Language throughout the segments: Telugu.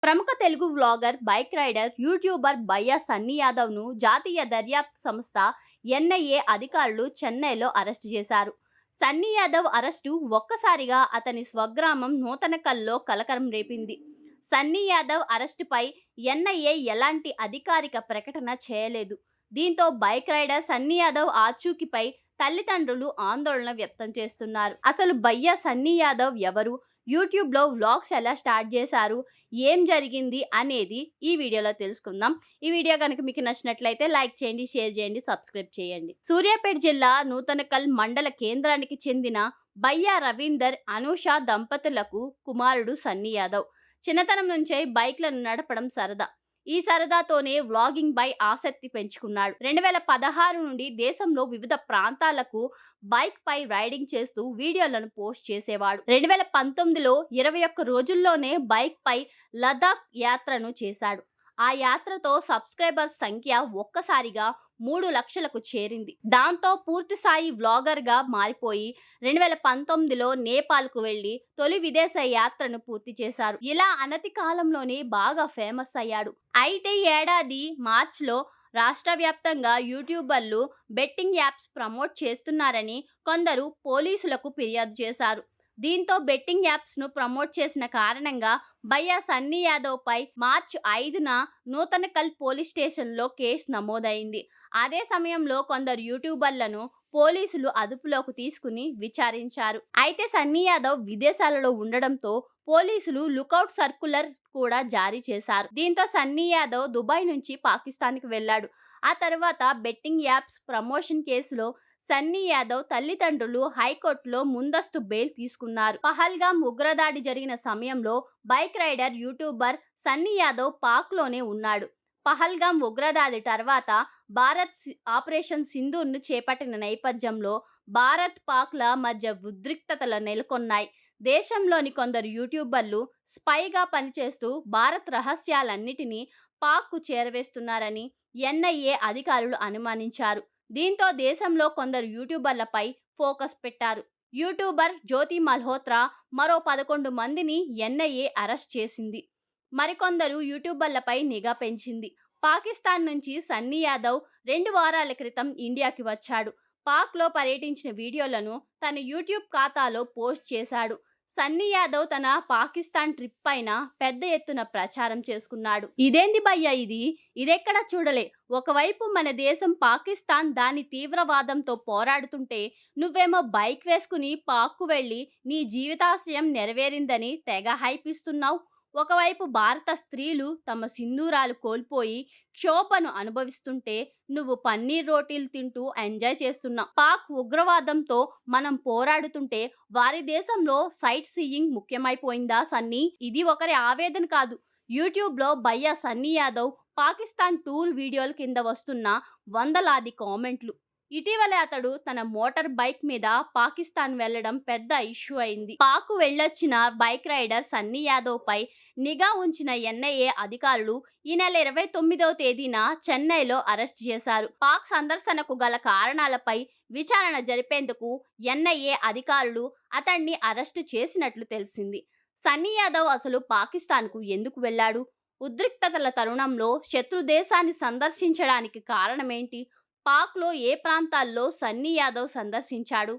ప్రముఖ Telugu vlogger, bike rider, YouTuber Bayya Sunny యాదవ్ను జాతీయ దర్యాప్తు సంస్థ ఎన్ఐఏ అధికారులు చెన్నైలో అరెస్టు చేశారు. సన్నీ యాదవ్ అరెస్టు ఒక్కసారిగా అతని స్వగ్రామం నూతనకల్లో కలకలం రేపింది. సన్నీ యాదవ్ అరెస్టుపై ఎన్ఐఏ ఎలాంటి అధికారిక ప్రకటన చేయలేదు. దీంతో బైక్ రైడర్ సన్నీ యాదవ్ ఆచూకీపై తల్లిదండ్రులు ఆందోళన వ్యక్తం చేస్తున్నారు. అసలు బయ్యా సన్నీ యాదవ్ ఎవరు? యూట్యూబ్లో వ్లాగ్స్ ఎలా స్టార్ట్ చేశారు, ఏం జరిగింది అనేది ఈ వీడియోలో తెలుసుకుందాం. ఈ వీడియో కనుక మీకు నచ్చినట్లయితే లైక్ చేయండి, షేర్ చేయండి, సబ్స్క్రైబ్ చేయండి. సూర్యాపేట జిల్లా నూతనకల్ మండల కేంద్రానికి చెందిన బయ్యా రవీందర్, అనూష దంపతులకు కుమారుడు సన్నీ యాదవ్. చిన్నతనం నుంచే బైక్లను నడపడం సరదా. ఈ సరదాతోనే వ్లాగింగ్ పై ఆసక్తి పెంచుకున్నాడు. 2016 నుండి దేశంలో వివిధ ప్రాంతాలకు బైక్ పై రైడింగ్ చేస్తూ వీడియోలను పోస్ట్ చేసేవాడు. 2019లో 21 రోజుల్లోనే బైక్ పై లదాఖ్ యాత్రను చేశాడు. ఆ యాత్రతో సబ్స్క్రైబర్స్ సంఖ్య ఒక్కసారిగా 3 లక్షలకు చేరింది. దాంతో పూర్తిస్థాయి వ్లాగర్ గా మారిపోయి 2019లో నేపాల్కు వెళ్లి తొలి విదేశ యాత్రను పూర్తి చేశారు. ఇలా అనతి కాలంలోనే బాగా ఫేమస్ అయ్యాడు. అయితే ఏడాది మార్చిలో రాష్ట్ర వ్యాప్తంగా యూట్యూబర్లు బెట్టింగ్ యాప్స్ ప్రమోట్ చేస్తున్నారని కొందరు పోలీసులకు ఫిర్యాదు చేశారు. దీంతో బెట్టింగ్ యాప్స్ ను ప్రమోట్ చేసిన కారణంగా బయ్యా సన్నీ యాదవ్ పై మార్చి 5న నూతనకల్ పోలీస్ స్టేషన్లో కేసు నమోదైంది. అదే సమయంలో కొందరు యూట్యూబర్లను పోలీసులు అదుపులోకి తీసుకుని విచారించారు. అయితే సన్నీ యాదవ్ విదేశాలలో ఉండడంతో పోలీసులు లుకౌట్ సర్కులర్ కూడా జారీ చేశారు. దీంతో సన్నీ యాదవ్ దుబాయ్ నుంచి పాకిస్తాన్కి వెళ్లాడు. ఆ తర్వాత బెట్టింగ్ యాప్స్ ప్రమోషన్ కేసులో సన్నీ యాదవ్ తల్లిదండ్రులు హైకోర్టులో ముందస్తు బెయిల్ తీసుకున్నారు. పహల్గాం ఉగ్రదాడి జరిగిన సమయంలో bike rider, YouTuber Sunny Yadav పాక్లోనే ఉన్నాడు. పహల్గాం ఉగ్రదాడి తర్వాత భారత్ ఆపరేషన్ సింధూర్ను చేపట్టిన నేపథ్యంలో భారత్, పాక్ల మధ్య ఉద్రిక్తతలు నెలకొన్నాయి. దేశంలోని కొందరు యూట్యూబర్లు స్పైగా పనిచేస్తూ భారత్ రహస్యాలన్నిటినీ పాక్కు చేరవేస్తున్నారని ఎన్ఐఏ అధికారులు అనుమానించారు. దీంతో దేశంలో కొందరు యూట్యూబర్లపై ఫోకస్ పెట్టారు. యూట్యూబర్ జ్యోతి మల్హోత్రా, మరో 11 మందిని ఎన్ఐఏ అరెస్ట్ చేసింది. మరికొందరు యూట్యూబర్లపై నిఘా పెంచింది. పాకిస్తాన్ నుంచి సన్నీ యాదవ్ 2 వారాల క్రితం ఇండియాకి వచ్చాడు. పాక్లో పర్యటించిన వీడియోలను తన యూట్యూబ్ ఖాతాలో పోస్ట్ చేశాడు. సన్నీ యాదవ్ తన పాకిస్తాన్ ట్రిప్ పైన పెద్ద ఎత్తున ప్రచారం చేసుకున్నాడు. ఇదేంది భయ్యా ఇదెక్కడా చూడలే. ఒకవైపు మన దేశం పాకిస్తాన్ దాని తీవ్రవాదంతో పోరాడుతుంటే నువ్వేమో బైక్ వేసుకుని పాక్కు వెళ్ళి నీ జీవితాశయం నెరవేరిందని తెగ హైప్ ఇస్తున్నావు. ఒకవైపు భారత స్త్రీలు తమ సింధూరాలు కోల్పోయి క్షోభను అనుభవిస్తుంటే నువ్వు పన్నీర్ రోటీలు తింటూ ఎంజాయ్ చేస్తున్నావు. పాక్ ఉగ్రవాదంతో మనం పోరాడుతుంటే వారి దేశంలో సైట్ సీయింగ్ ముఖ్యమైపోయిందా సన్నీ? ఇది ఒకరి ఆవేదన కాదు. యూట్యూబ్లో బయ్యా సన్నీ యాదవ్ పాకిస్తాన్ టూర్ వీడియోల కింద వస్తున్న వందలాది కామెంట్లు. ఇటీవలే అతడు తన మోటార్ బైక్ మీద పాకిస్తాన్ వెళ్లడం పెద్ద ఇష్యూ అయింది. పాక్ వెళ్లొచ్చిన బైక్ రైడర్ సన్నీ యాదవ్ పై నిఘా ఉంచిన ఎన్ఐఏ అధికారులు ఈ నెల 29వ తేదీన చెన్నైలో అరెస్ట్ చేశారు. పాక్ సందర్శనకు గల కారణాలపై విచారణ జరిపేందుకు ఎన్ఐఏ అధికారులు అతన్ని అరెస్టు చేసినట్లు తెలిసింది. సన్నీ యాదవ్ అసలు పాకిస్తాన్కు ఎందుకు వెళ్లాడు? ఉద్రిక్తతల తరుణంలో శత్రు దేశాన్ని సందర్శించడానికి కారణమేంటి? పాక్లో ఏ ప్రాంతాల్లో సన్నీ యాదవ్ సందర్శించాడు,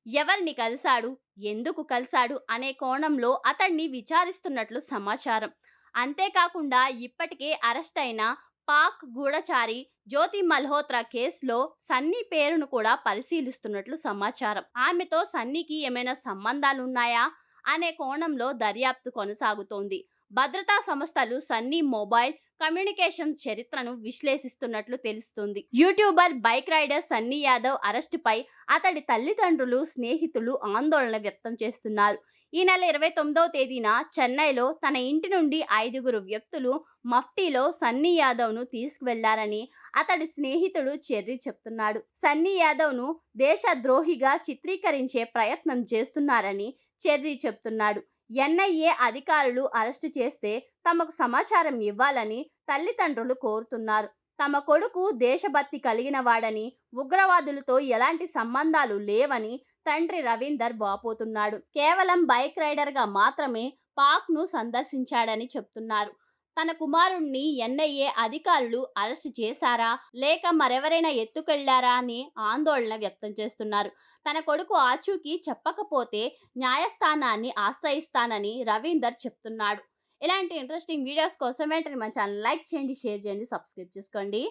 ఎవరిని కలిశాడు, ఎందుకు కలిశాడు అనే కోణంలో అతన్ని విచారిస్తున్నట్లు సమాచారం. అంతేకాకుండా ఇప్పటికే అరెస్ట్ అయిన పాక్ గూఢచారి జ్యోతి మల్హోత్రా కేసులో సన్నీ పేరును కూడా పరిశీలిస్తున్నట్లు సమాచారం. ఆమెతో సన్నీకి ఏమైనా సంబంధాలున్నాయా అనే కోణంలో దర్యాప్తు కొనసాగుతోంది. భద్రతా సంస్థలు సన్నీ మొబైల్ కమ్యూనికేషన్ చరిత్రను విశ్లేషిస్తున్నట్లు తెలుస్తుంది. YouTuber, bike rider Sunny Yadav అరెస్టుపై అతడి తల్లిదండ్రులు, స్నేహితులు ఆందోళన వ్యక్తం చేస్తున్నారు. ఈ నెల 29వ తేదీన చెన్నైలో తన ఇంటి నుండి 5గురు వ్యక్తులు మఫ్టీలో సన్నీ యాదవ్ను తీసుకువెళ్లారని అతడి స్నేహితుడు చెర్రీ చెప్తున్నాడు. సన్నీ యాదవ్ను దేశద్రోహిగా చిత్రీకరించే ప్రయత్నం చేస్తున్నారని చెర్రీ చెప్తున్నాడు. ఎన్ఐఏ అధికారులు అరెస్టు చేస్తే తమకు సమాచారం ఇవ్వాలని తల్లిదండ్రులు కోరుతున్నారు. తమ కొడుకు దేశభక్తి కలిగిన వాడని, ఉగ్రవాదులతో ఎలాంటి సంబంధాలు లేవని తండ్రి రవీందర్ వాపోతున్నాడు. కేవలం బైక్ రైడర్గా మాత్రమే పాక్ను సందర్శించాడని చెప్తున్నారు. తన కుమారుణ్ణి ఎన్ఐఏ అధికారులు అరెస్ట్ చేశారా లేక మరెవరైనా ఎత్తుకెళ్లారా అని ఆందోళన వ్యక్తం చేస్తున్నారు. తన కొడుకు ఆచూకీ చెప్పకపోతే న్యాయస్థానాన్ని ఆశ్రయిస్తానని రవీందర్ చెప్తున్నాడు. ఇలాంటి ఇంట్రెస్టింగ్ వీడియోస్ కోసం వెంటనే మన ఛానల్ లైక్ చేయండి, షేర్ చేయండి, సబ్స్క్రైబ్ చేసుకోండి.